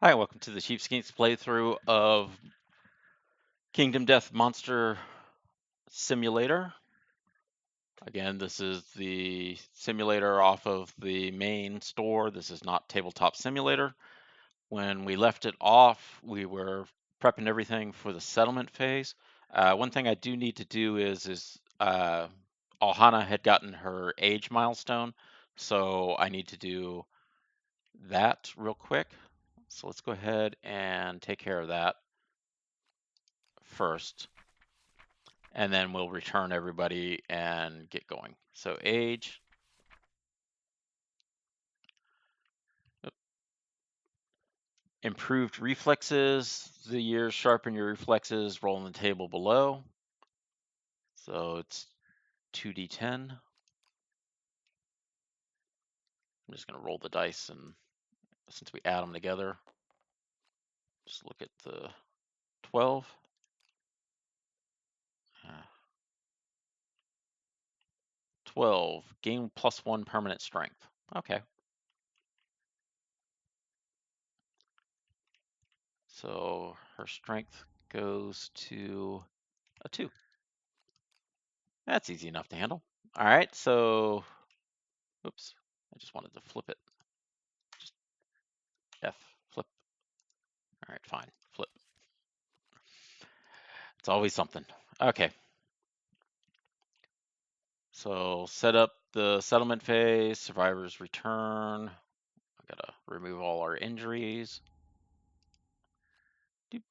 Hi, welcome to the Sheepskinks playthrough of Kingdom Death Monster Simulator. Again, this is the simulator off of the main store. This is not Tabletop Simulator. When we left it off, we were prepping everything for the settlement phase. One thing I do need to do is Ohana had gotten her age milestone, so I need to do that real quick. So let's go ahead and take care of that first, and then we'll return everybody and get going. So age, improved reflexes. The years sharpen your reflexes, roll in the table below. So it's 2d10. I'm just going to roll the dice, and since we add them together, just look at the 12. 12, gain +1 permanent strength. Okay. So her strength goes to a 2. That's easy enough to handle. All right, so, oops, I just wanted to flip it. Just F, flip. All right, fine, flip. It's always something. Okay. So set up the settlement phase, survivors return. I gotta remove all our injuries. Doop.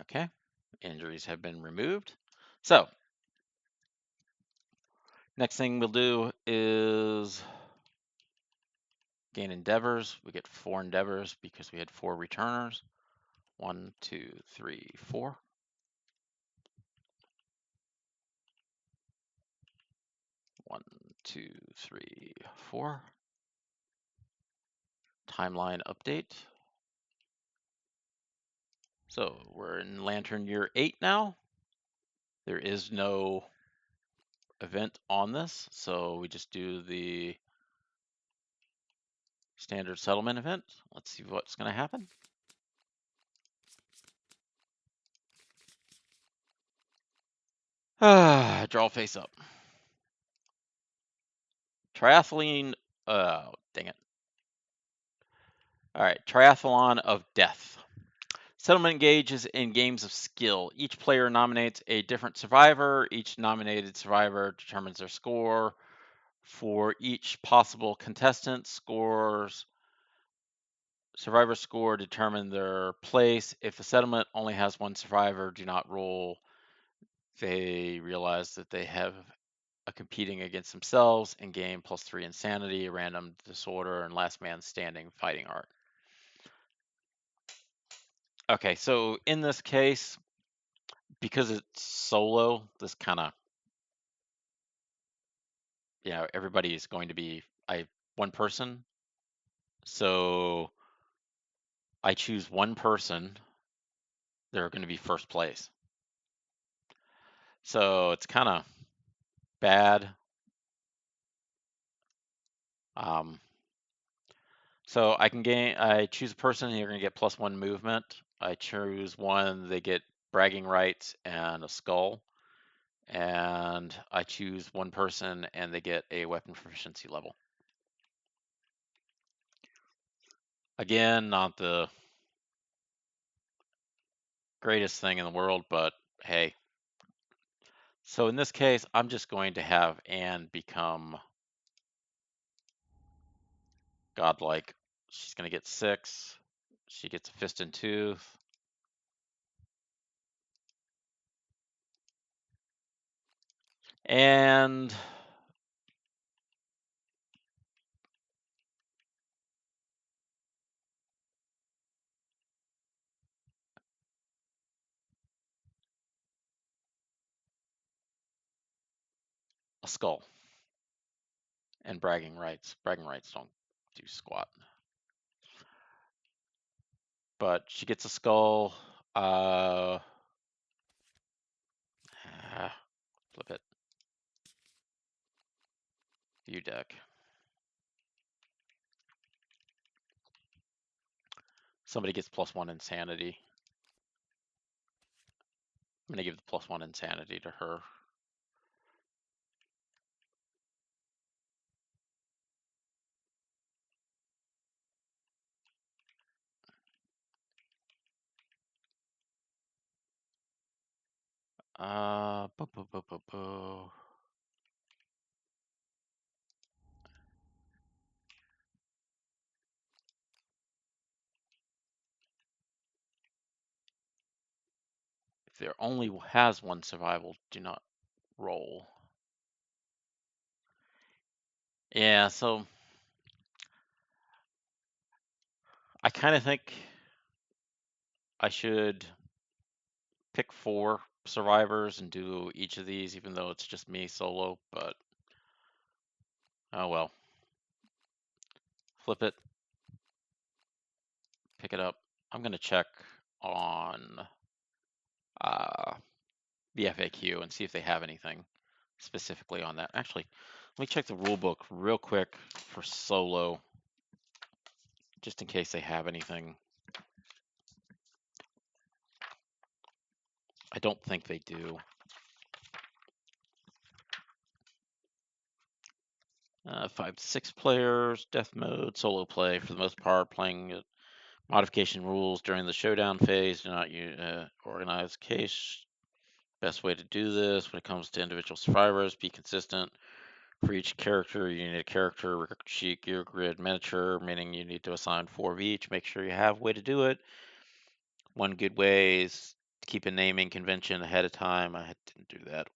Okay, injuries have been removed. So next thing we'll do is gain endeavors. We get 4 endeavors because we had 4 returners. 1, 2, 3, 4. 1, 2, 3, 4. Timeline update. So we're in Lantern Year 8 now. There is no event on this, so we just do the standard settlement event. Let's see what's going to happen. Draw face up. Triathlon, dang it. All right, Triathlon of Death. Settlement engages in games of skill. Each player nominates a different survivor. Each nominated survivor determines their score. For each possible contestant, survivor score determine their place. If a settlement only has 1 survivor, do not roll. They realize that they have a competing against themselves and gain +3 insanity, random disorder, and last man standing fighting art. Okay, so in this case, because it's solo, this kind of, everybody is going to be one person. So I choose one person. They're going to be first place. So it's kind of bad. So I choose a person, and you're going to get +1 movement. I choose one, they get bragging rights and a skull. And I choose one person, and they get a weapon proficiency level. Again, not the greatest thing in the world, but hey. So in this case, I'm just going to have Anne become godlike. She's going to get 6. She gets a fist and tooth. And a skull. And bragging rights. Bragging rights don't do squat. But she gets a skull. Uh, flip it. View deck. Somebody gets +1 insanity. I'm gonna give the +1 insanity to her. Boo, boo, boo, boo, boo. If there only has one survival, do not roll. Yeah, so I kind of think I should pick 4 survivors and do each of these, even though it's just me solo, but oh well. Flip it, pick it up. I'm gonna check on the FAQ and see if they have anything specifically on that. Actually, let me check the rule book real quick for solo, just in case they have anything. I don't think they do. 5 to 6 players, death mode, solo play for the most part, playing modification rules during the showdown phase. Do not organize case. Best way to do this when it comes to individual survivors, be consistent. For each character, you need a character sheet, gear grid, miniature, meaning you need to assign 4 of each. Make sure you have a way to do it. One good way is to keep a naming convention ahead of time. I didn't do that.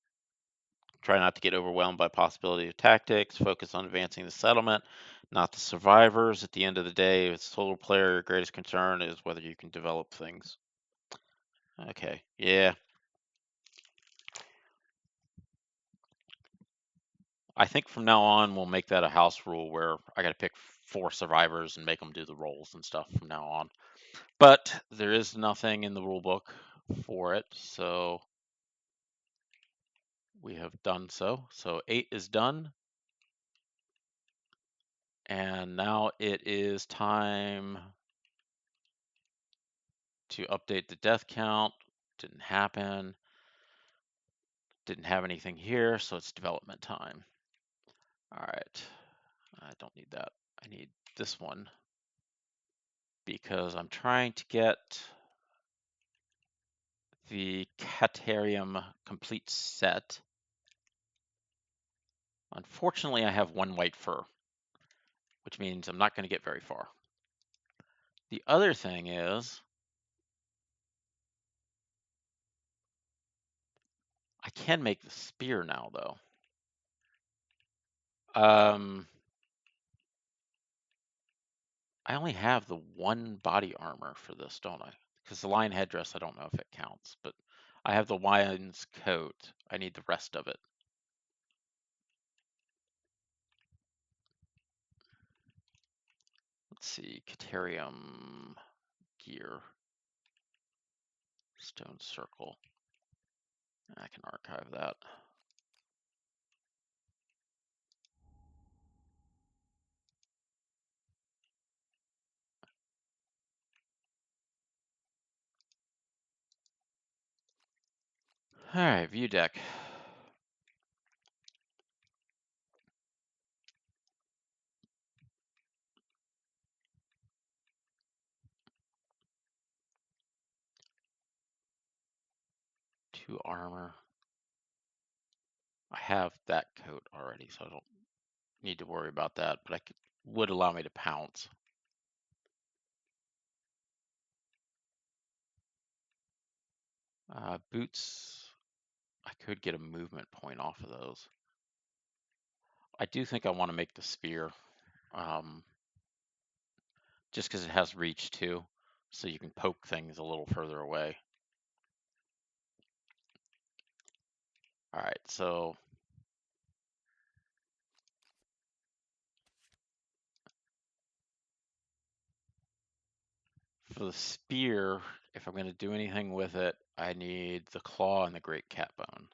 Try not to get overwhelmed by possibility of tactics. Focus on advancing the settlement, not the survivors. At the end of the day, as a solo player, your greatest concern is whether you can develop things. Okay, yeah. I think from now on, we'll make that a house rule where I got to pick 4 survivors and make them do the rolls and stuff from now on. But there is nothing in the rule book for it, so we have done so. So 8 is done. And now it is time to update the death count. Didn't happen. Didn't have anything here, so it's development time. All right, I don't need that. I need this one because I'm trying to get the Caterium complete set. Unfortunately, I have 1 white fur, which means I'm not going to get very far. The other thing is I can make the spear now, though. I only have the 1 body armor for this, don't I? Because the lion headdress, I don't know if it counts, but I have the lion's coat. I need the rest of it. Let's see, Caterium gear, stone circle. I can archive that. All right, view deck. Two armor. I have that coat already, so I don't need to worry about that, but would allow me to pounce. Boots, I could get a movement point off of those. I do think I want to make the spear, just because it has reach too, so you can poke things a little further away. All right, so for the spear, if I'm going to do anything with it, I need the claw and the great cat bone.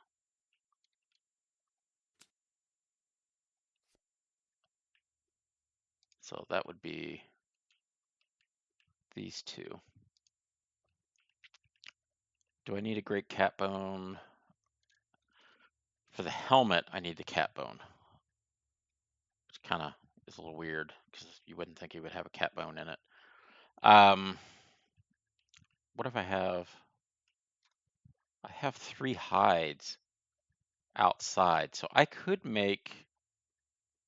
So that would be these two. Do I need a great cat bone? For the helmet, I need the cat bone. Which kind of is a little weird because you wouldn't think he would have a cat bone in it. What if I have? I have 3 hides outside, so I could make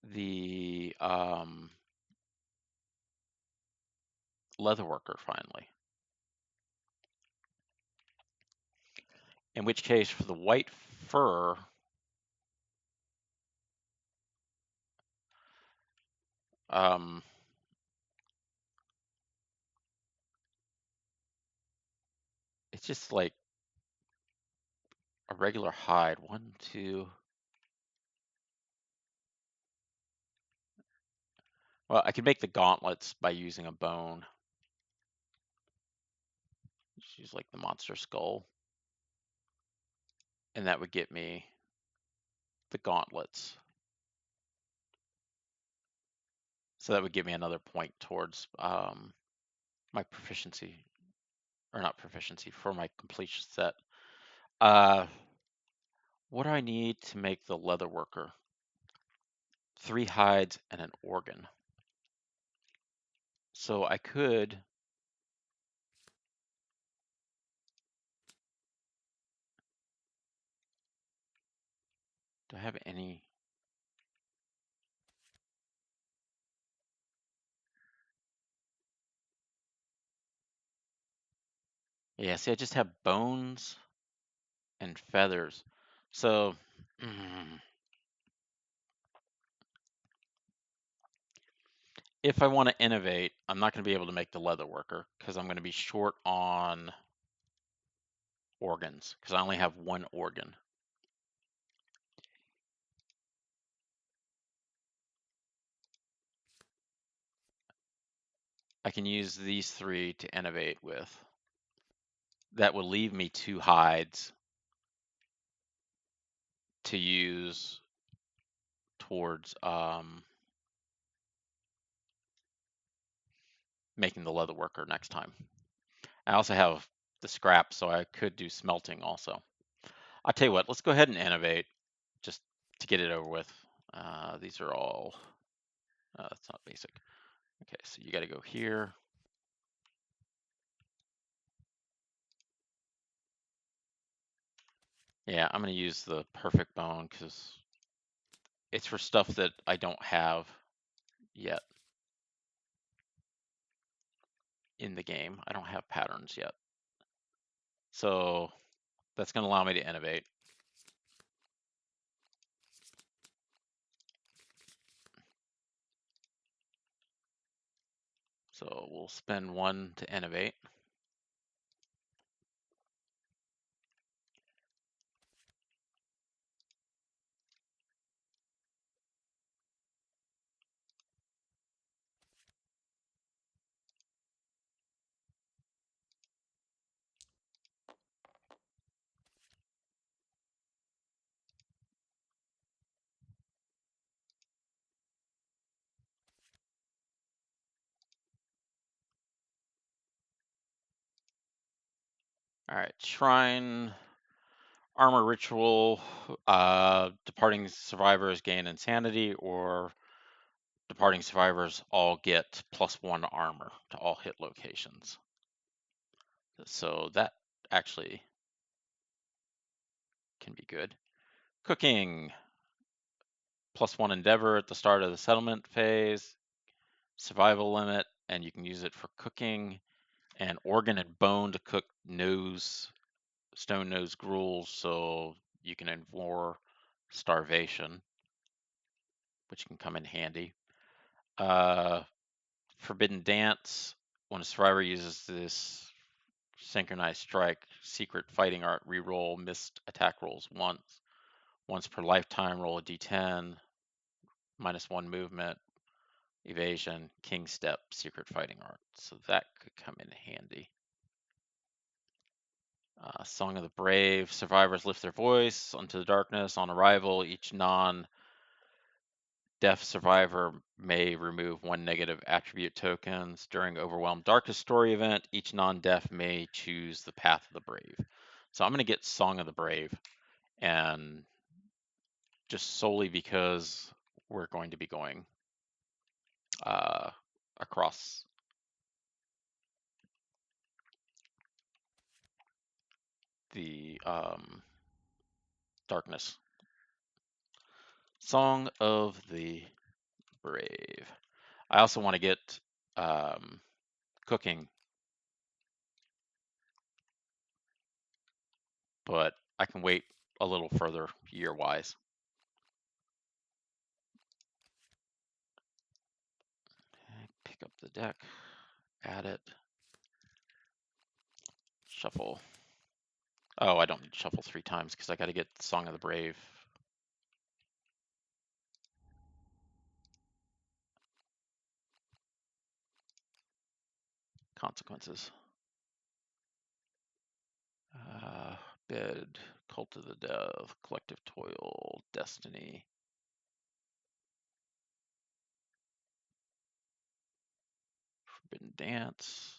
the leatherworker finally. In which case, for the white fur, it's just like a regular hide. 1, 2. Well, I could make the gauntlets by using a bone. Just use like the monster skull. And that would get me the gauntlets. So that would give me another point towards my proficiency, or not proficiency, for my completion set. What do I need to make the leather worker? 3 hides and an organ. So I could do I have any? Yeah, see, I just have bones and feathers. So if I want to innovate, I'm not going to be able to make the leather worker because I'm going to be short on organs because I only have 1 organ. I can use these 3 to innovate with. That will leave me 2 hides to use towards making the leather worker next time. I also have the scrap, so I could do smelting also. I'll tell you what, let's go ahead and innovate just to get it over with. These are all, that's not basic. Okay, so you got to go here. Yeah, I'm going to use the perfect bone because it's for stuff that I don't have yet in the game. I don't have patterns yet. So that's going to allow me to innovate. So we'll spend 1 to innovate. All right, shrine, armor ritual, departing survivors gain insanity, or departing survivors all get +1 armor to all hit locations. So that actually can be good. Cooking, +1 endeavor at the start of the settlement phase, survival limit, and you can use it for cooking, and organ and bone to cook stone nose gruel, so you can endure starvation, which can come in handy. Forbidden dance, when a survivor uses this synchronized strike, secret fighting art, reroll missed attack rolls once per lifetime, roll a d10, -1 movement, evasion, king step, secret fighting art. So that could come in handy. Song of the Brave. Survivors lift their voice unto the darkness. On arrival, each non-deaf survivor may remove 1 negative attribute tokens. During Overwhelmed Darkest story event, each non-deaf may choose the Path of the Brave. So I'm going to get Song of the Brave, and just solely because we're going to be going across the darkness. Song of the Brave. I also want to get cooking, but I can wait a little further year-wise. Pick up the deck, add it, shuffle. Oh, I don't need to shuffle 3 times because I got to get Song of the Brave. Consequences. Bed, Cult of the Death, Collective Toil, Destiny. Forbidden Dance,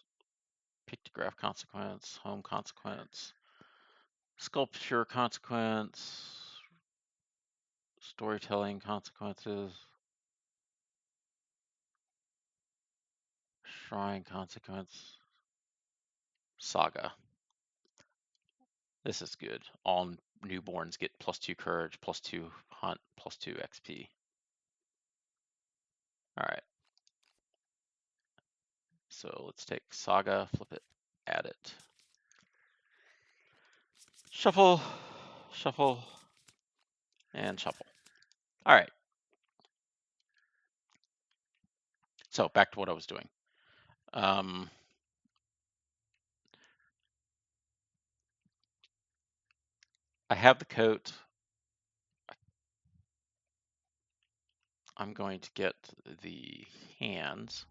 Pictograph Consequence, Home Consequence, Sculpture Consequence, Storytelling Consequences, Shrine Consequence, Saga. This is good. All newborns get +2 courage, +2 hunt, +2 XP. All right. So let's take Saga, flip it, add it. Shuffle, shuffle, and shuffle. All right. So back to what I was doing. I have the coat. I'm going to get the hands.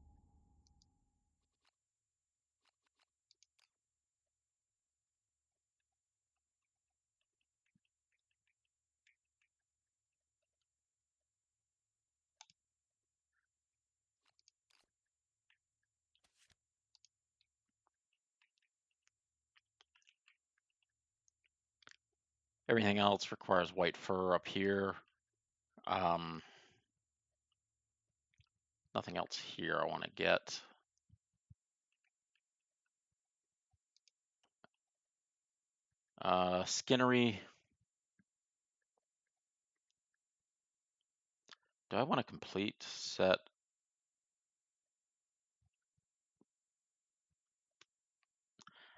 Everything else requires white fur up here. Nothing else here I want to get. Skinnery. Do I want a complete set?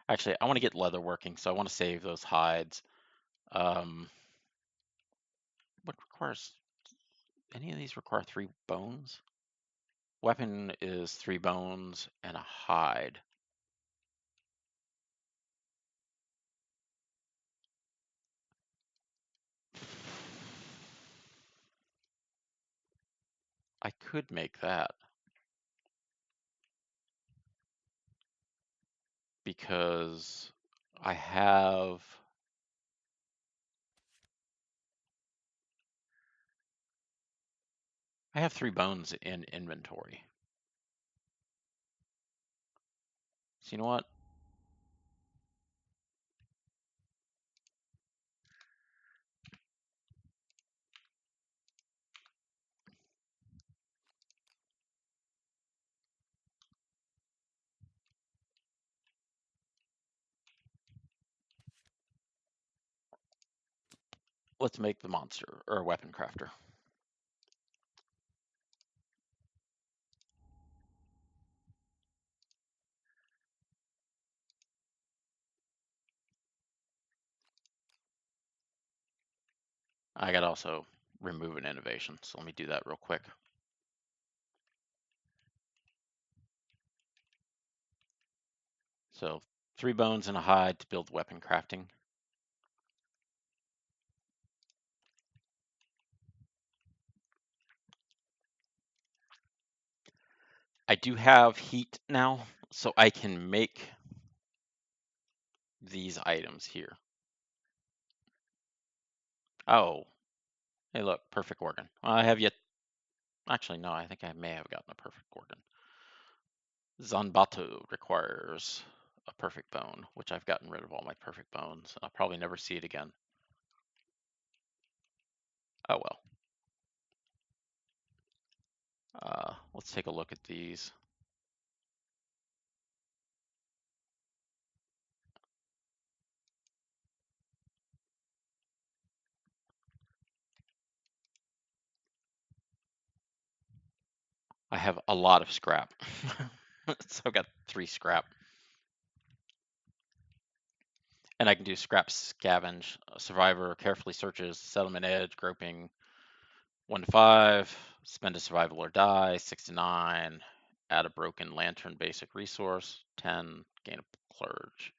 Actually, I want to get leather working, so I want to save those hides. What requires, any of these require 3 bones? Weapon is 3 bones and a hide. I could make that. Because I have I have 3 bones in inventory. So you know what? Let's make the monster or weapon crafter. I gotta also remove an innovation, so let me do that real quick. So 3 bones and a hide to build weapon crafting. I do have heat now, so I can make these items here. Oh, hey, look, perfect organ. I have yet. Actually, no, I think I may have gotten a perfect organ. Zanbato requires a perfect bone, which I've gotten rid of all my perfect bones. I'll probably never see it again. Oh well. Let's take a look at these. I have a lot of scrap. So I've got 3 scrap. And I can do scrap scavenge. Survivor carefully searches settlement edge, groping 1 to 5, spend a survival or die, 6 to 9, add a broken lantern basic resource, 10, gain a clerge.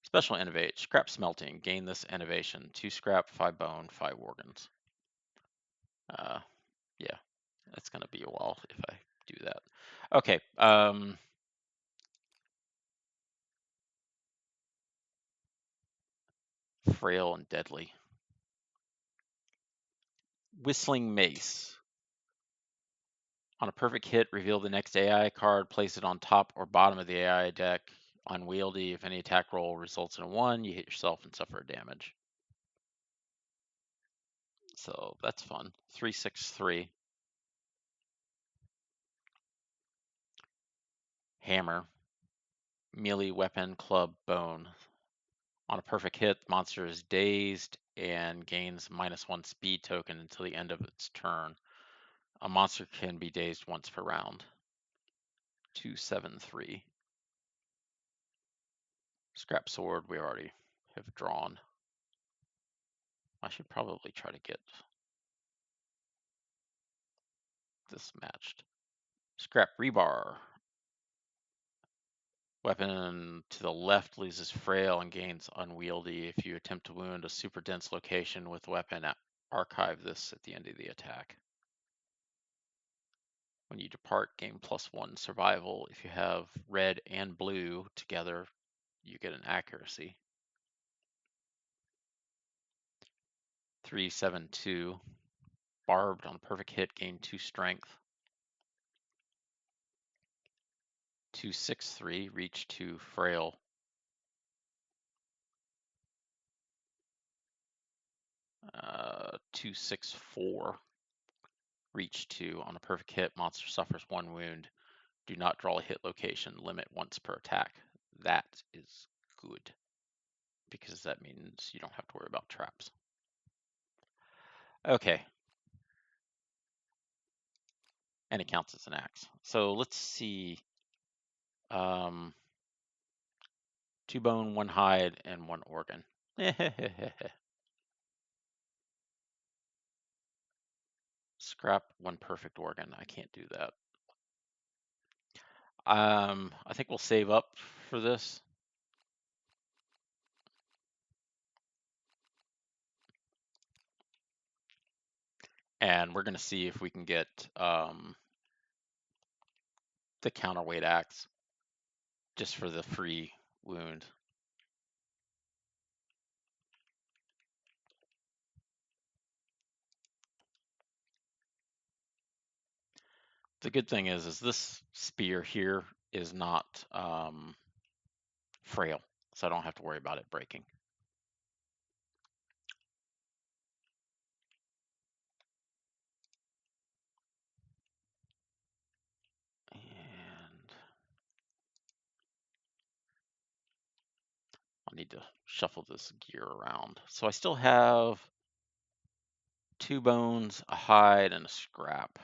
Special innovate, scrap smelting, gain this innovation, 2 scrap, 5 bone, 5 organs. Yeah, that's gonna be a while if I do that. Okay, frail and deadly. Whistling mace. On a perfect hit, reveal the next AI card, place it on top or bottom of the AI deck. Unwieldy, if any attack roll results in a 1, you hit yourself and suffer damage. So that's fun. 3/6/3. Hammer. Melee weapon, club, bone. On a perfect hit, the monster is dazed and gains -1 speed token until the end of its turn. A monster can be dazed once per round. 2/7/3. Scrap sword, we already have drawn. I should probably try to get this matched. Scrap rebar. Weapon to the left loses frail and gains unwieldy. If you attempt to wound a super dense location with weapon, archive this at the end of the attack. When you depart, gain +1 survival. If you have red and blue together, you get an accuracy. 3/7/2. Barbed on perfect hit, gain 2 strength. 2/6/3. Reach 2 frail. 2/6/4. Reach 2. On a perfect hit, monster suffers 1 wound. Do not draw a hit location. Limit once per attack. That is good, because that means you don't have to worry about traps. Okay. And it counts as an axe. So let's see. 2 bone, 1 hide, and 1 organ. Scrap 1 perfect organ. I can't do that. I think we'll save up for this. And we're going to see if we can get the counterweight axe just for the free wound. The good thing is this spear here is not frail, so I don't have to worry about it breaking. And I'll need to shuffle this gear around. So I still have 2 bones, a hide, and a scrap.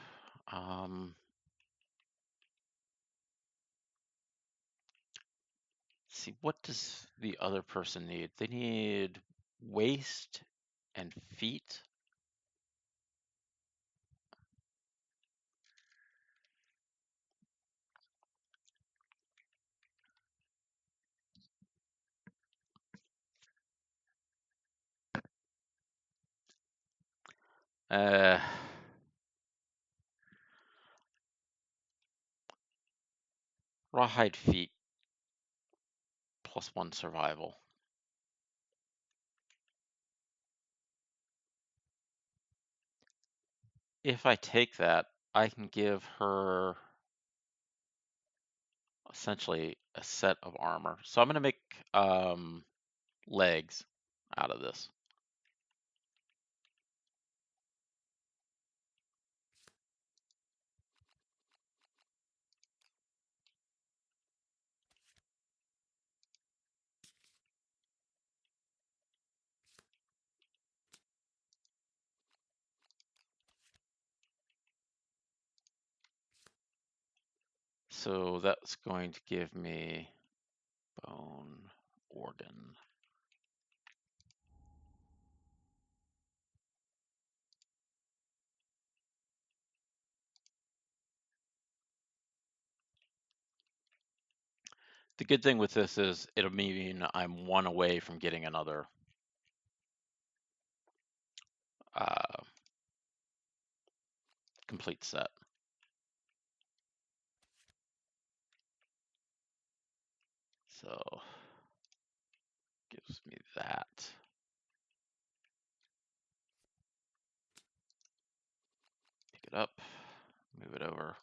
See, what does the other person need? They need waist and feet. Uh, Rawhide feet +1 survival. if I take that, I can give her essentially a set of armor. So I'm going to make legs out of this. So that's going to give me bone, organ. The good thing with this is it'll mean I'm one away from getting another complete set. So gives me that. Pick it up, move it over.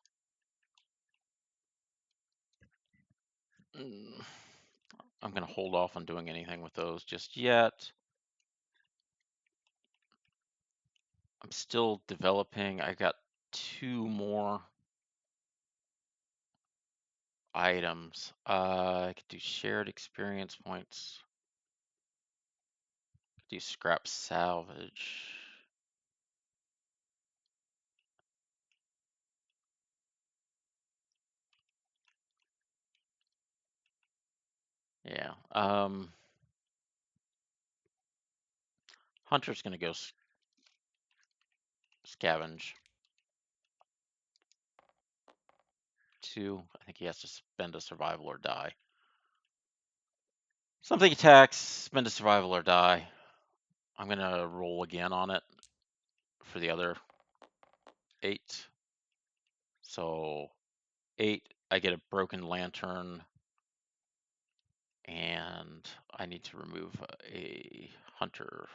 I'm going to hold off on doing anything with those just yet. I'm still developing. I got 2 more items. I could do shared experience points. Do scrap salvage. Yeah. Hunter's gonna go scavenge. 2. I think he has to spend a survival or die. Something attacks, spend a survival or die. I'm gonna roll again on it for the other 8. So 8, I get a broken lantern, and I need to remove a hunter.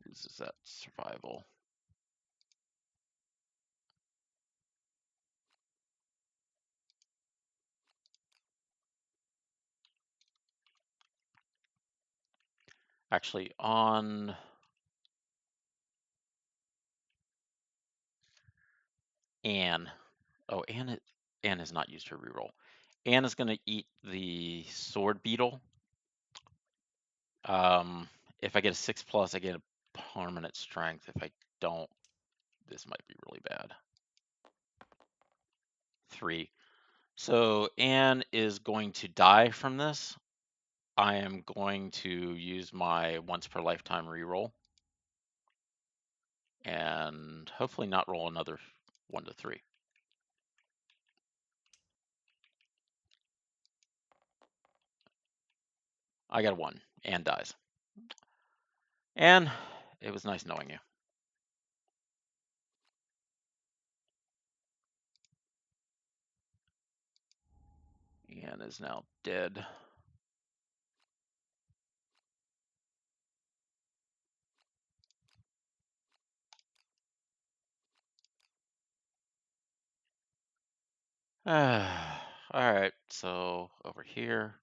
Loses that survival. Actually, on Anne. Oh, Anne has not used her reroll. Anne is going to eat the sword beetle. If I get a 6+, I get a permanent strength. If I don't, this might be really bad. 3. So Anne is going to die from this. I am going to use my once per lifetime reroll and hopefully not roll another 1 to 3. I got a 1. Anne dies. Anne, it was nice knowing you. Anne is now dead. All right, so over here.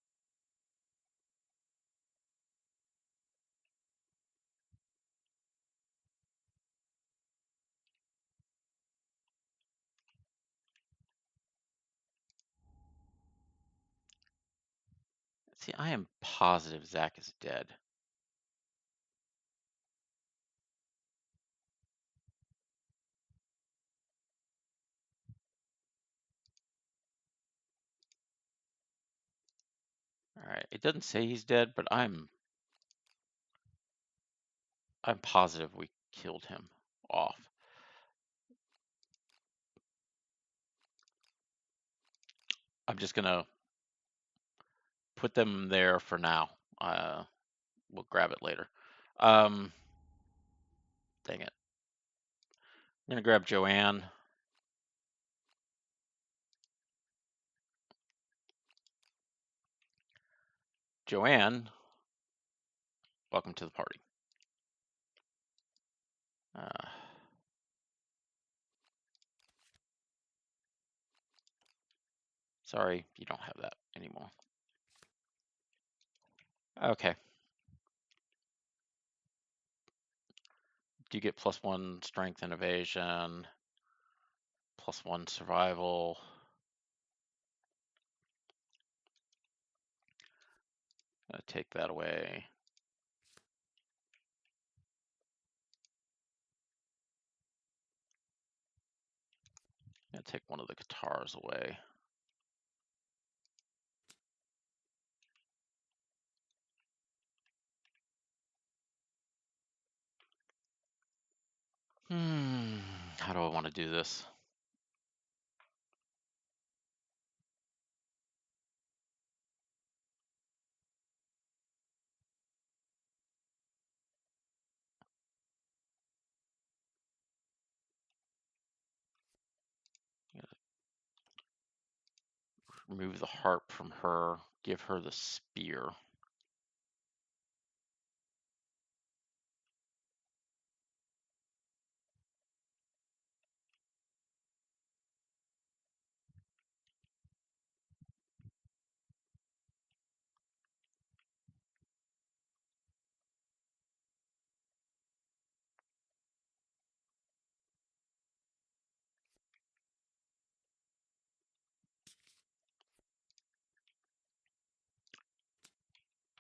See, I am positive Zach is dead. All right, it doesn't say he's dead, but I'm positive we killed him off. I'm just gonna put them there for now. We'll grab it later. Dang it. I'm gonna grab Joanne. Joanne, welcome to the party. Sorry, you don't have that anymore. Okay. Do you get +1 strength and evasion, +1 survival? I'm gonna take that away. I'm gonna take one of the guitars away. How do I want to do this? Remove the harp from her, give her the spear.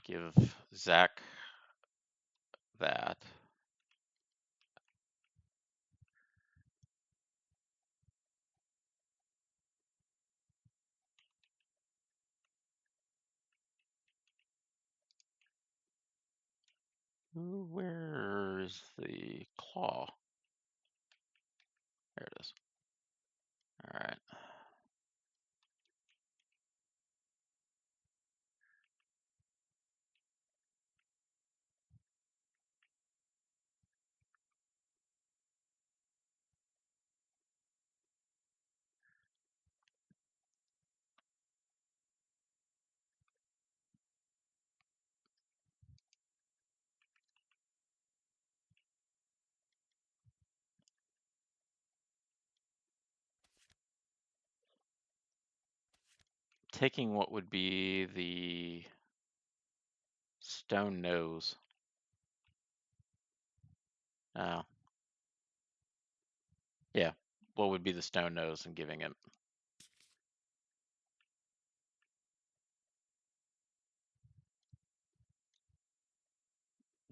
Give Zach that. Where is the claw? There it is. All right. Taking what would be the stone nose. Oh. Yeah. What would be the stone nose and giving it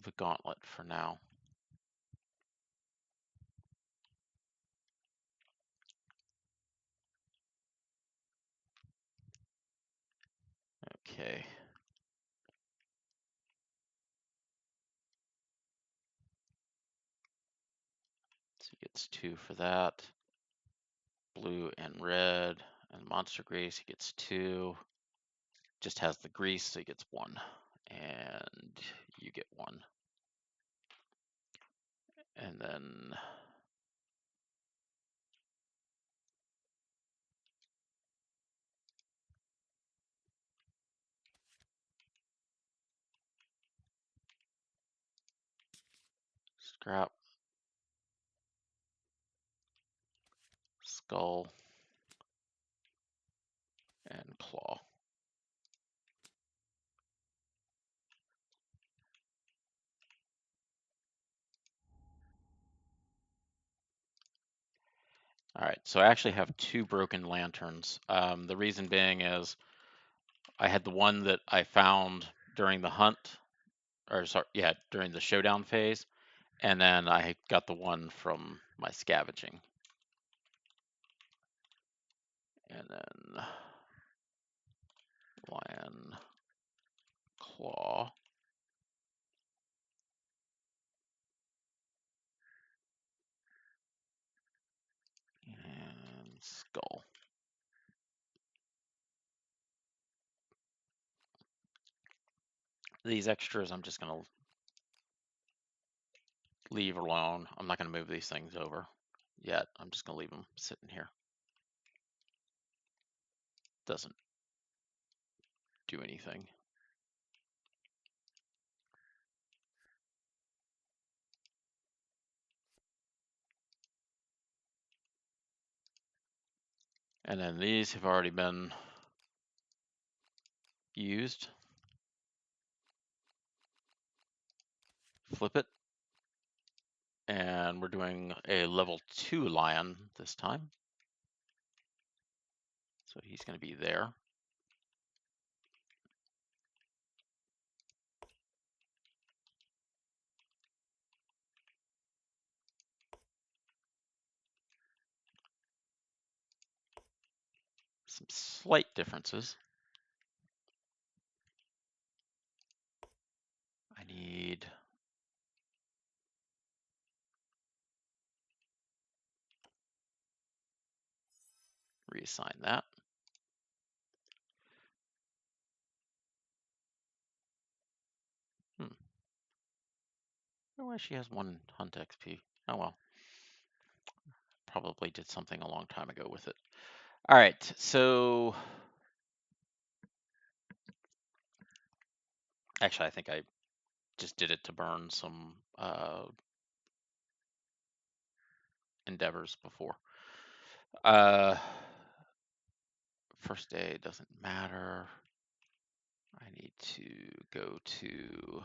the gauntlet for now. Okay. So he gets 2 for that. Blue and red. And monster grease, he gets 2. Just has the grease, so he gets 1. And you get 1. And then scrap, skull, and claw. All right, so I actually have 2 broken lanterns. The reason being is I had the one that I found during the hunt, or sorry, yeah, during the showdown phase, and then I got the one from my scavenging. And then lion, claw, and skull. These extras I'm just going to leave alone. I'm not going to move these things over yet. I'm just going to leave them sitting here. Doesn't do anything. And then these have already been used. Flip it. And we're doing a level 2 lion this time. So he's going to be there. Some slight differences. I need reassign that. Why she has 1 hunt XP. Oh well. Probably did something a long time ago with it. All right, so actually I think I just did it to burn some endeavors before. First day doesn't matter. I need to go to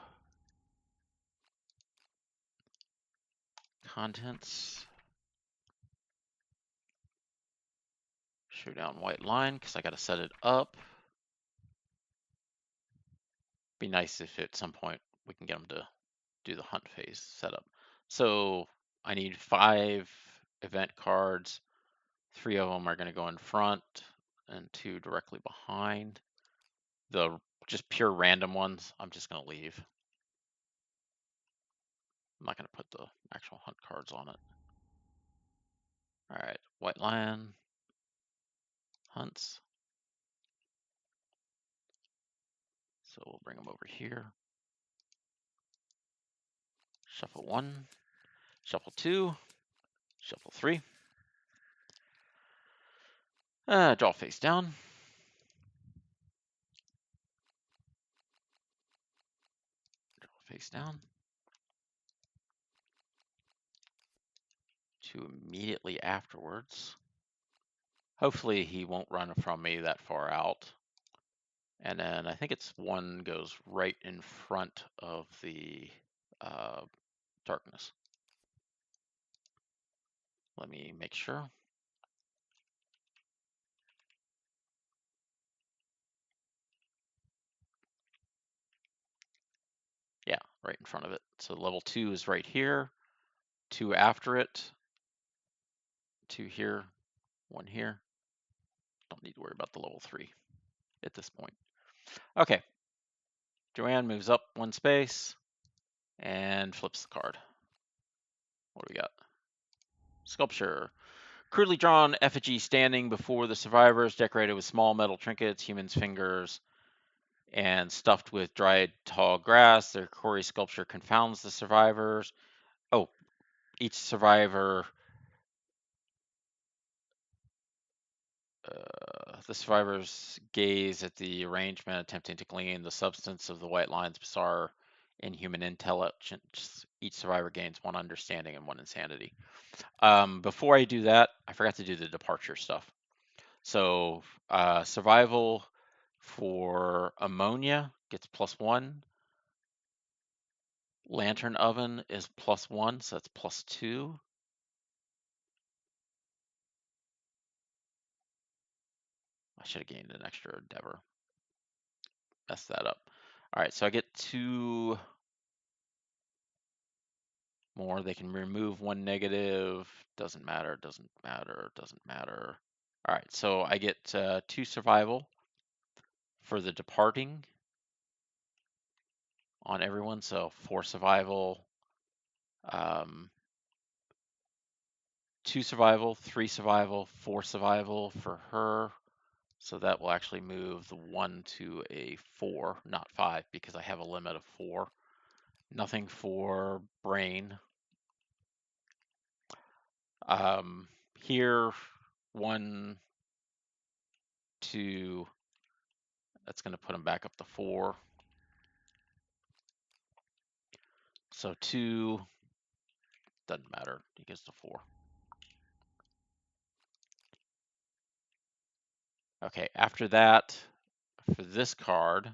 contents, showdown white line, because I got to set it up. Be nice if at some point we can get them to do the hunt phase setup. So I need 5 event cards. 3 of them are going to go in front and 2 directly behind. The just pure random ones, I'm just going to leave. I'm not going to put the actual hunt cards on it. All right, white lion, hunts. So we'll bring them over here. Shuffle 1, shuffle 2, shuffle 3. Draw face down. Draw face down. 2 immediately afterwards. Hopefully he won't run from me that far out. And then I think it's 1 goes right in front of the darkness. Let me make sure. Yeah, right in front of it. So level 2 is right here, 2 after it, 2 here, 1 here. Don't need to worry about the level 3 at this point. Okay. Joanne moves up 1 space and flips the card. What do we got? Sculpture. Crudely drawn effigy standing before the survivors, decorated with small metal trinkets, humans' fingers, and stuffed with dried tall grass. Their gory sculpture confounds the survivors. Oh, each survivor, the survivors gaze at the arrangement, attempting to glean the substance of the white line's bizarre inhuman intelligence. Each survivor gains 1 understanding and 1 insanity. Before I do that, I forgot to do the departure stuff. So survival for ammonia gets +1. Lantern oven is +1, so that's +2. I should have gained an extra endeavor. Messed that up. All right, so I get 2 more. They can remove 1 negative. Doesn't matter, doesn't matter, doesn't matter. All right, so I get 2 survival for the departing on everyone. So 4 survival, 2 survival, 3 survival, 4 survival for her. So that will actually move the 1 to a 4, not 5, because I have a limit of 4. Nothing for brain. Here, 1, 2, that's going to put him back up to 4. So 2, doesn't matter, he gets to 4. Okay, after that, for this card,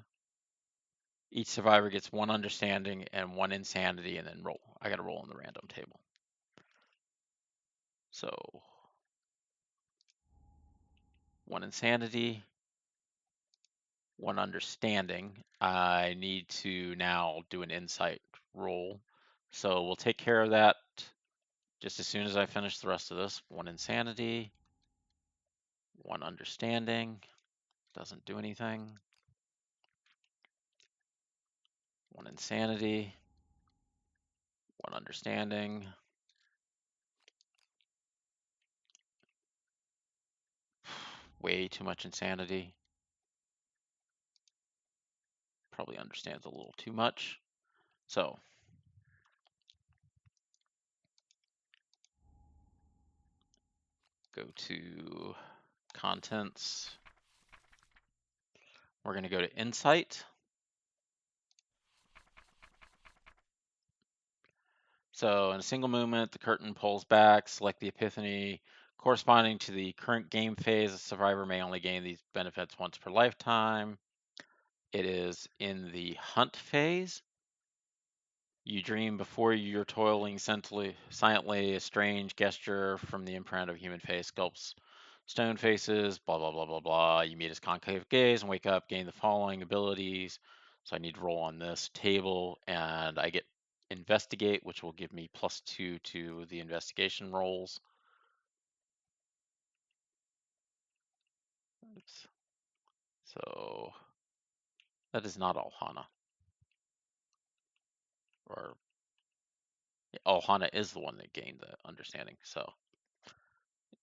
each survivor gets 1 understanding and 1 insanity, and then roll. I gotta roll on the random table. So 1 insanity, 1 understanding. I need to now do an insight roll. So we'll take care of that just as soon as I finish the rest of this. 1 insanity, 1 understanding, doesn't do anything. 1 insanity, 1 understanding. Way too much insanity. Probably understands a little too much. So go to contents. We're going to go to insight. So in a single movement, the curtain pulls back, select the epiphany corresponding to the current game phase. The survivor may only gain these benefits once per lifetime. It is in the hunt phase. You dream before you're toiling silently, a strange gesture from the imprint of human face sculpts stone faces, blah, blah, blah, blah, blah. You meet his concave gaze and wake up, gain the following abilities. So I need to roll on this table, and I get investigate, which will give me +2 to the investigation rolls. Oops. So that is not Alhana. Or Alhana is the one that gained the understanding. So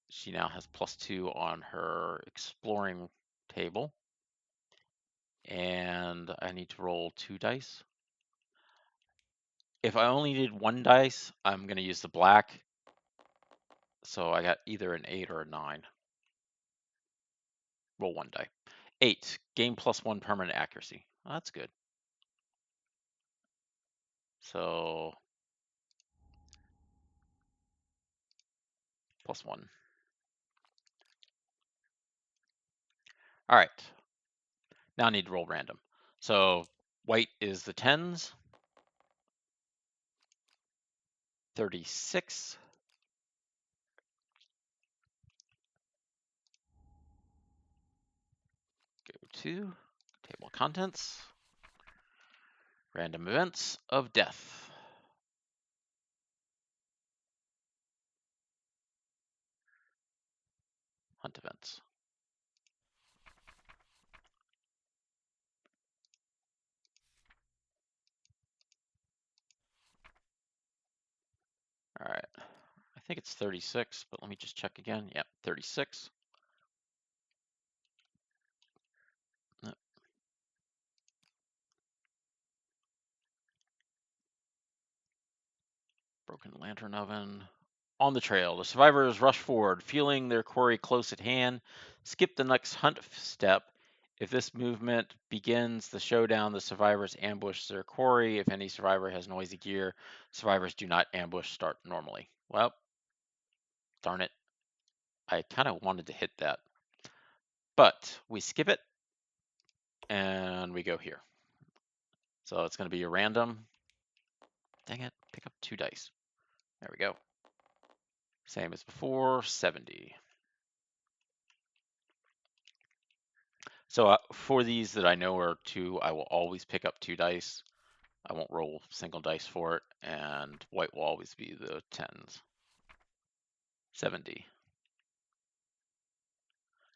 she now has +2 on her exploring table. And I need to roll 2 dice. If I only need 1 dice, I'm going to use the black. So I got either an 8 or a 9. Roll 1 die. 8. Gain +1 permanent accuracy. Oh, that's good. So +1. All right. Now I need to roll random. So white is the 10s. 36. Go to table of contents. Random events of death. Hunt events. All right. I think it's 36, but let me just check again. Yep, 36. Broken lantern oven. On the trail, the survivors rush forward, feeling their quarry close at hand. Skip the next hunt step. If this movement begins the showdown, the survivors ambush their quarry. If any survivor has noisy gear, survivors do not ambush, start normally. Well, darn it. I kind of wanted to hit that. But we skip it, and we go here. So it's going to be a random. Dang it, pick up 2 dice. There we go. Same as before, 70. So for these that I know are 2, I will always pick up 2 dice. I won't roll single dice for it, and white will always be the 10s. 70.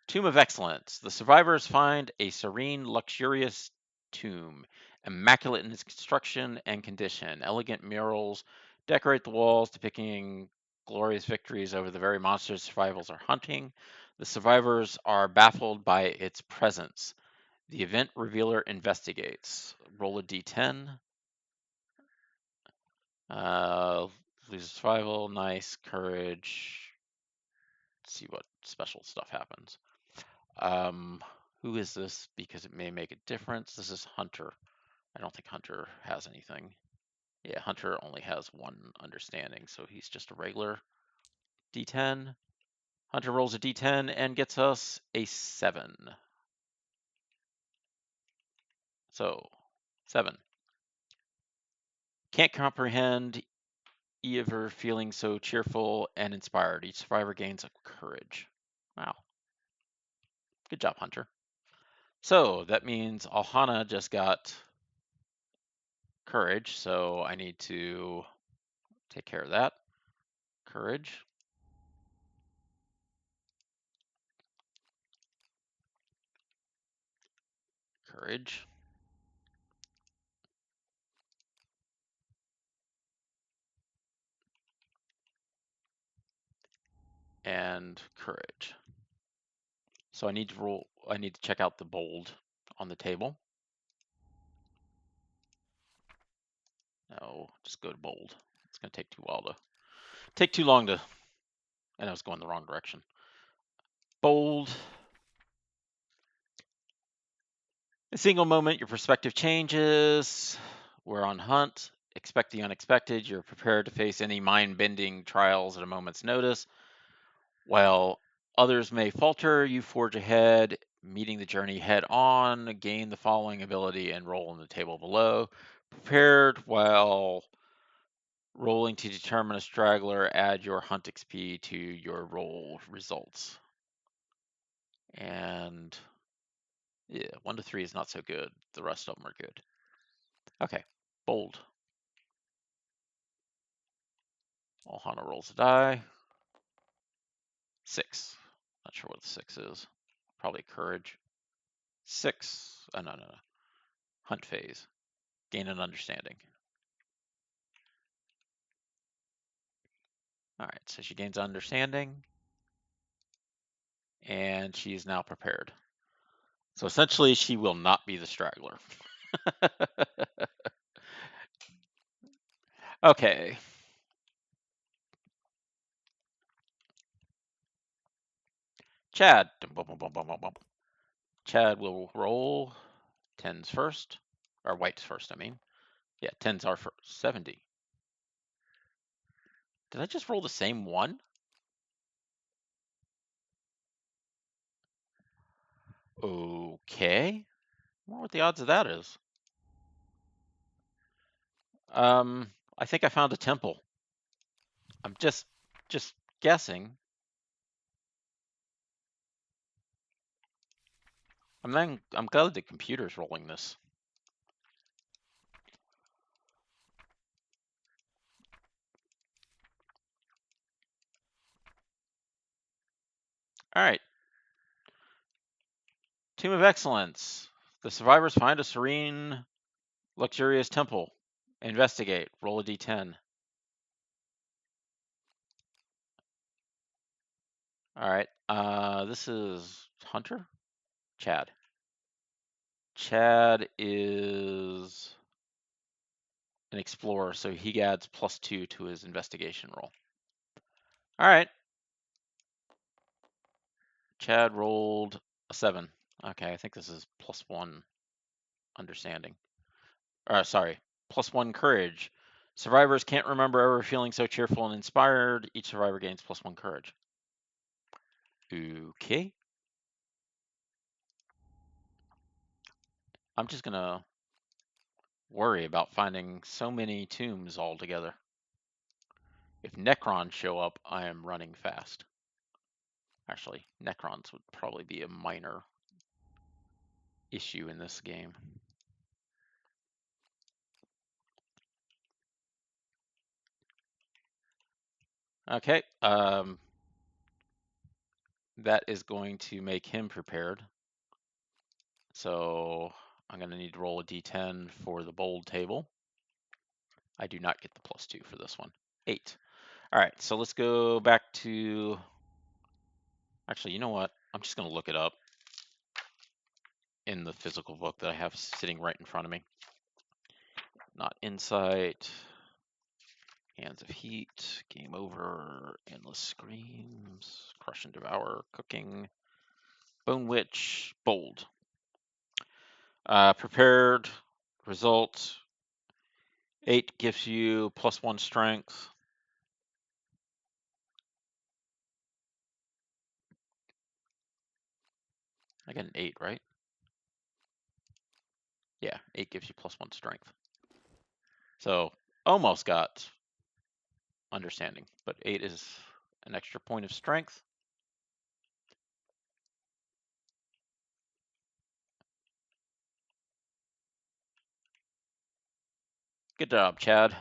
Tomb of Excellence. The survivors find a serene, luxurious tomb, immaculate in its construction and condition. Elegant murals decorate the walls, depicting glorious victories over the very monsters survivors are hunting. The survivors are baffled by its presence. The event revealer investigates. Roll a d10. Lose survival, nice, courage. Let's see what special stuff happens. Who is this? Because it may make a difference. This is Hunter. I don't think Hunter has anything. Yeah, Hunter only has 1 understanding, so he's just a regular D10. Hunter rolls a d10 and gets us a 7. So, 7. Can't comprehend ever feeling so cheerful and inspired. Each survivor gains a courage. Wow. Good job, Hunter. So that means Alhana just got courage, so I need to take care of that. Courage. Courage. And courage. So I need to check out the bold on the table. No, just go to bold. It's gonna take too long to, and I was going the wrong direction. Bold. A single moment, your perspective changes. We're on hunt. Expect the unexpected. You're prepared to face any mind-bending trials at a moment's notice. While others may falter, you forge ahead, meeting the journey head on, gain the following ability, and roll in the table below. Prepared while rolling to determine a straggler, add your hunt XP to your roll results. And yeah, 1 to 3 is not so good. The rest of them are good. Okay, bold. Alhana rolls a die. 6. Not sure what the 6 is. Probably courage. 6. Oh, no. Hunt phase. Gain an understanding. All right, so she gains understanding. And she is now prepared. So essentially, she will not be the straggler. Okay. Chad. Chad will roll 10s first. Or whites first, I mean. Yeah, 10s are for 70. Did I just roll the same one? Okay. I wonder what the odds of that is. I think I found a temple. I'm just guessing. I'm glad the computer's rolling this. All right. Tomb of Excellence. The survivors find a serene, luxurious temple. Investigate. Roll a d10. All right. This is Hunter? Chad. Chad is an explorer, so he adds +2 to his investigation roll. All right. Chad rolled a 7. Okay, I think this is +1 understanding. Sorry, +1 courage. Survivors can't remember ever feeling so cheerful and inspired. Each survivor gains +1 courage. Okay. I'm just gonna worry about finding so many tombs all together. If Necrons show up, I am running fast. Actually, Necrons would probably be a minor issue in this game. Okay, that is going to make him prepared. So I'm going to need to roll a d10 for the bold table. I do not get the +2 for this one. 8. All right, so let's go back to... Actually, you know what? I'm just going to look it up in the physical book that I have sitting right in front of me. Not Insight. Hands of Heat. Game Over. Endless Screams. Crush and Devour. Cooking. Bone Witch. Bold. Prepared. Result. 8 gives you +1 strength. I get an 8, right? Yeah, 8 gives you +1 strength. So almost got understanding, but 8 is an extra point of strength. Good job, Chad.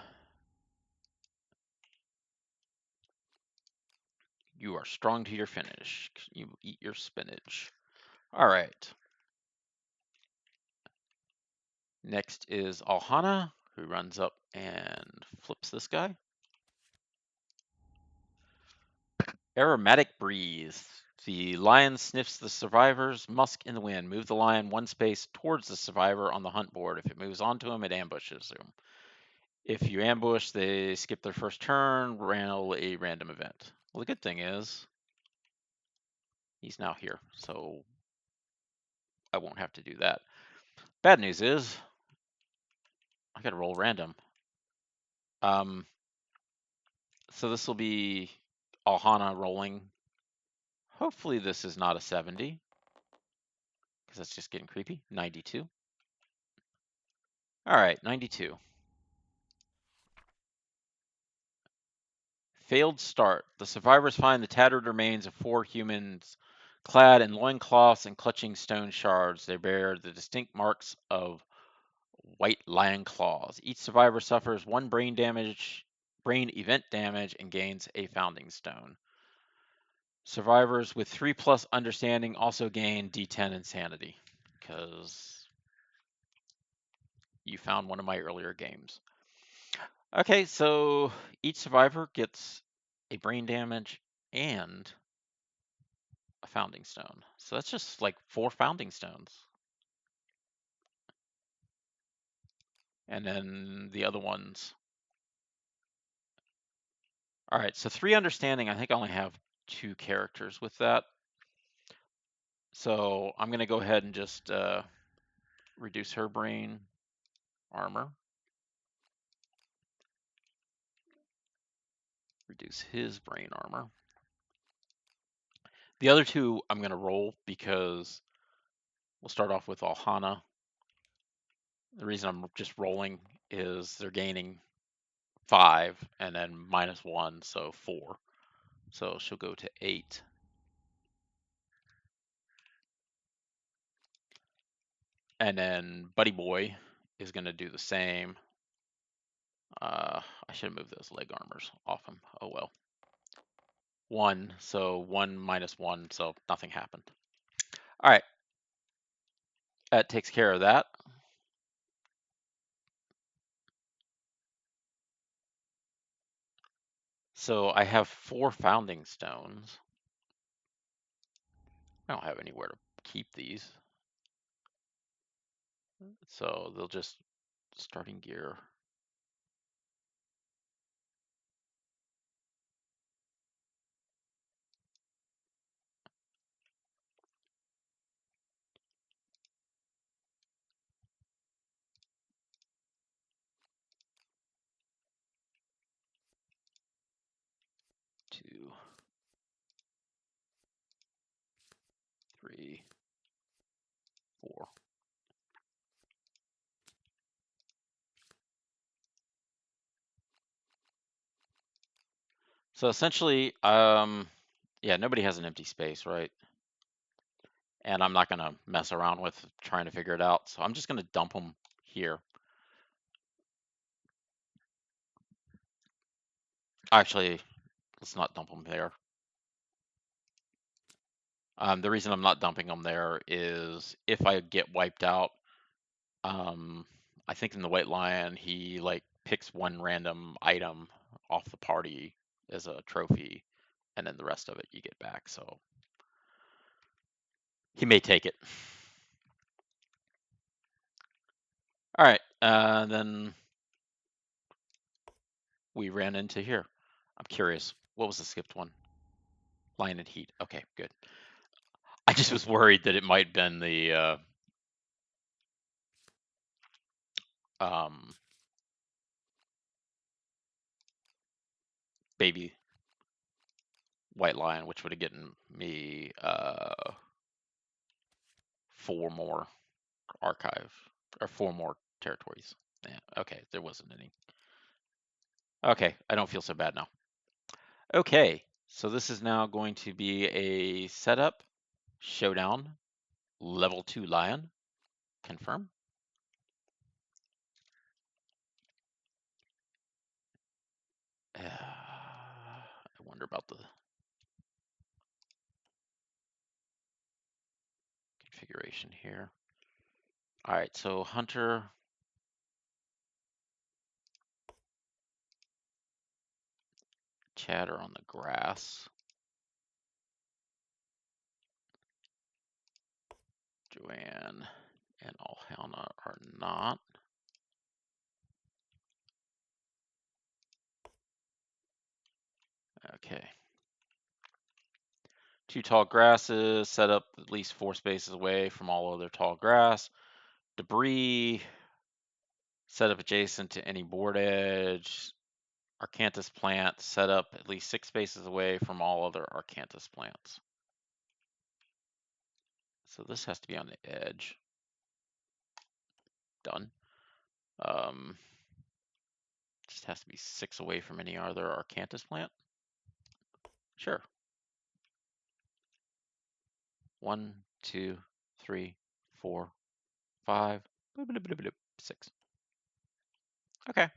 You are strong to your finish. You eat your spinach. All right. Next is Alhana, who runs up and flips this guy. Aromatic breeze. The lion sniffs the survivor's musk in the wind. Move the lion one space towards the survivor on the hunt board. If it moves onto him, it ambushes him. If you ambush, they skip their first turn, roll a random event. Well, the good thing is he's now here, so I won't have to do that. Bad news is I gotta roll random. So this will be Alhana rolling. Hopefully this is not a 70, because that's just getting creepy. 92. All right, 92. Failed start. The survivors find the tattered remains of 4 humans clad in loincloths and clutching stone shards. They bear the distinct marks of white lion claws. Each survivor suffers 1 brain event damage, and gains a founding stone. Survivors with 3+ understanding also gain D10 insanity, because you found one of my earlier games. Okay, so each survivor gets a brain damage and a founding stone. So that's just like 4 founding stones. And then the other ones. All right, so 3 understanding. I think I only have 2 characters with that. So I'm going to go ahead and just reduce her brain armor. Reduce his brain armor. The other 2 I'm going to roll, because we'll start off with Alhana. The reason I'm just rolling is they're gaining 5 and then -1, so 4. So she'll go to 8. And then Buddy Boy is going to do the same. I should have moved those leg armors off him. Oh well. 1, so 1 -1, so nothing happened. All right. That takes care of that. So I have 4 founding stones. I don't have anywhere to keep these. So they'll just starting gear. Two, 3, 4. So essentially, yeah, nobody has an empty space, right? And I'm not gonna mess around with trying to figure it out. So I'm just gonna dump them here. Actually, let's not dump them there. The reason I'm not dumping them there is if I get wiped out, I think in the White Lion, he like picks 1 random item off the party as a trophy, and then the rest of it you get back. So he may take it. All right, then we ran into here. I'm curious, what was the skipped one? Lion and Heat. Okay, good. I just was worried that it might have been the baby White Lion, which would have gotten me 4 more archive, or 4 more territories. Yeah, okay, there wasn't any. Okay, I don't feel so bad now. Okay, so this is now going to be a setup, showdown, level 2 lion, confirm. I wonder about the configuration here. All right, so hunter, chatter on the grass. Joanne and Alhana are not. Okay. 2 tall grasses, set up at least 4 spaces away from all other tall grass. Debris, set up adjacent to any board edge. Arcanthus plant, set up at least 6 spaces away from all other Arcanthus plants. So this has to be on the edge. Done. Just has to be 6 away from any other Arcanthus plant. Sure. 1, 2, 3, 4, 5, 6. Okay.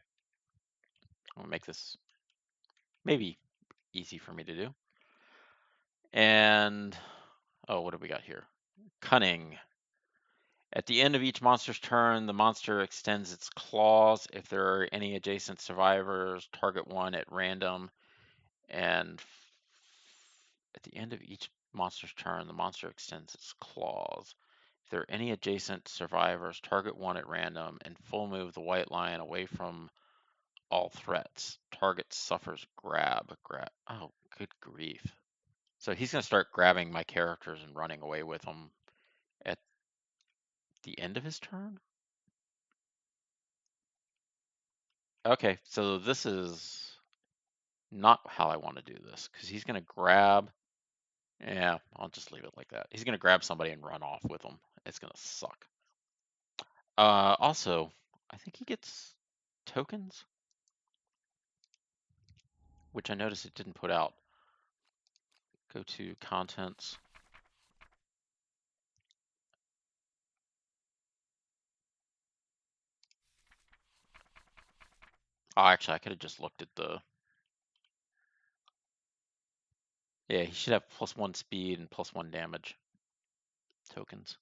I'll make this maybe easy for me to do. And, oh, what do we got here? Cunning. At the end of each monster's turn, the monster extends its claws. If there are any adjacent survivors, target one at random. And at the end of each monster's turn, the monster extends its claws. If there are any adjacent survivors, target one at random and full move the white lion away from all threats. Target suffers grab. Oh, good grief. So he's going to start grabbing my characters and running away with them at the end of his turn? Okay, so this is not how I want to do this, because he's going to grab. Yeah, I'll just leave it like that. He's going to grab somebody and run off with them. It's going to suck. Also, I think he gets tokens, which I noticed it didn't put out. Go to contents. Oh, actually, I could have just looked at the. Yeah, he should have +1 speed and +1 damage tokens.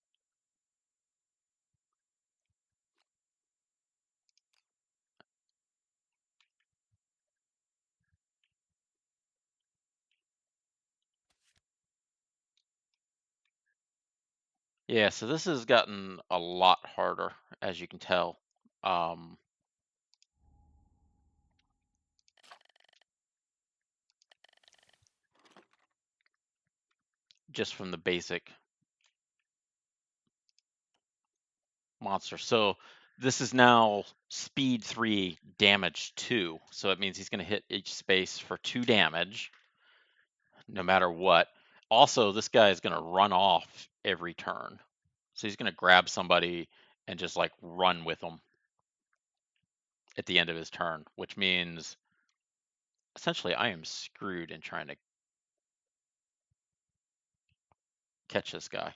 Yeah, so this has gotten a lot harder, as you can tell. Just from the basic monster. So this is now speed 3, damage 2. So it means he's going to hit each space for 2 damage, no matter what. Also, this guy is going to run off every turn. So he's going to grab somebody and just like run with them at the end of his turn, which means essentially I am screwed in trying to catch this guy.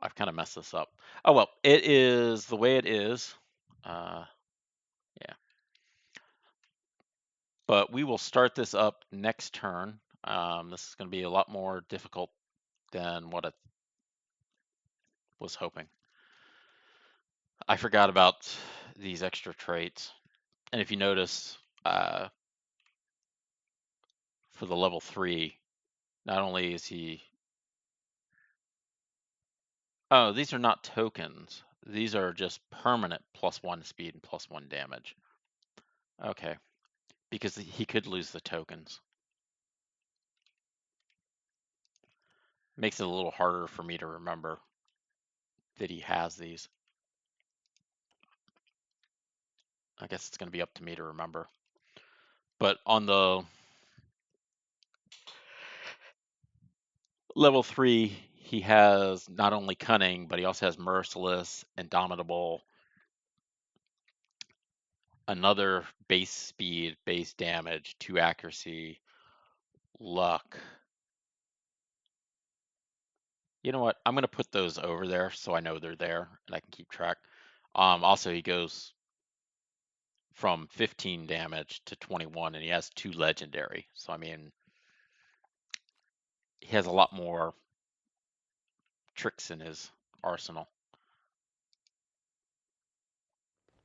I've kind of messed this up. Oh, well, it is the way it is. Yeah. But we will start this up next turn. This is going to be a lot more difficult than what I was hoping. I forgot about these extra traits. And if you notice, for the level 3, not only is he... Oh, these are not tokens. These are just permanent +1 speed and +1 damage. Okay, because he could lose the tokens. Makes it a little harder for me to remember that he has these. I guess it's going to be up to me to remember. But on the level 3, he has not only cunning, but he also has merciless, indomitable, another base speed, base damage, 2 accuracy, luck. You know what? I'm going to put those over there so I know they're there and I can keep track. Also, he goes from 15 damage to 21, and he has 2 legendary. So, I mean, he has a lot more tricks in his arsenal.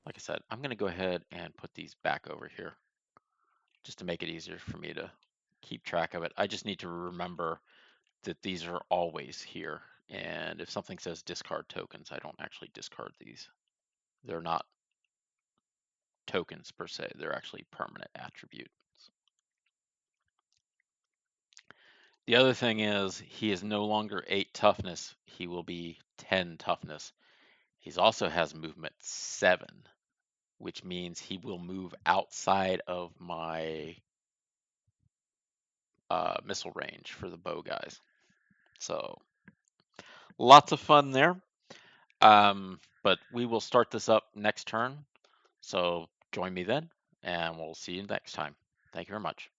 Like I said, I'm going to go ahead and put these back over here just to make it easier for me to keep track of it. I just need to remember that these are always here. And if something says discard tokens, I don't actually discard these. They're not tokens per se, they're actually permanent attributes. The other thing is he is no longer 8 toughness, he will be 10 toughness. He also has movement 7, which means he will move outside of my missile range for the bow guys. So lots of fun there. But we will start this up next turn. So join me then, and we'll see you next time. Thank you very much.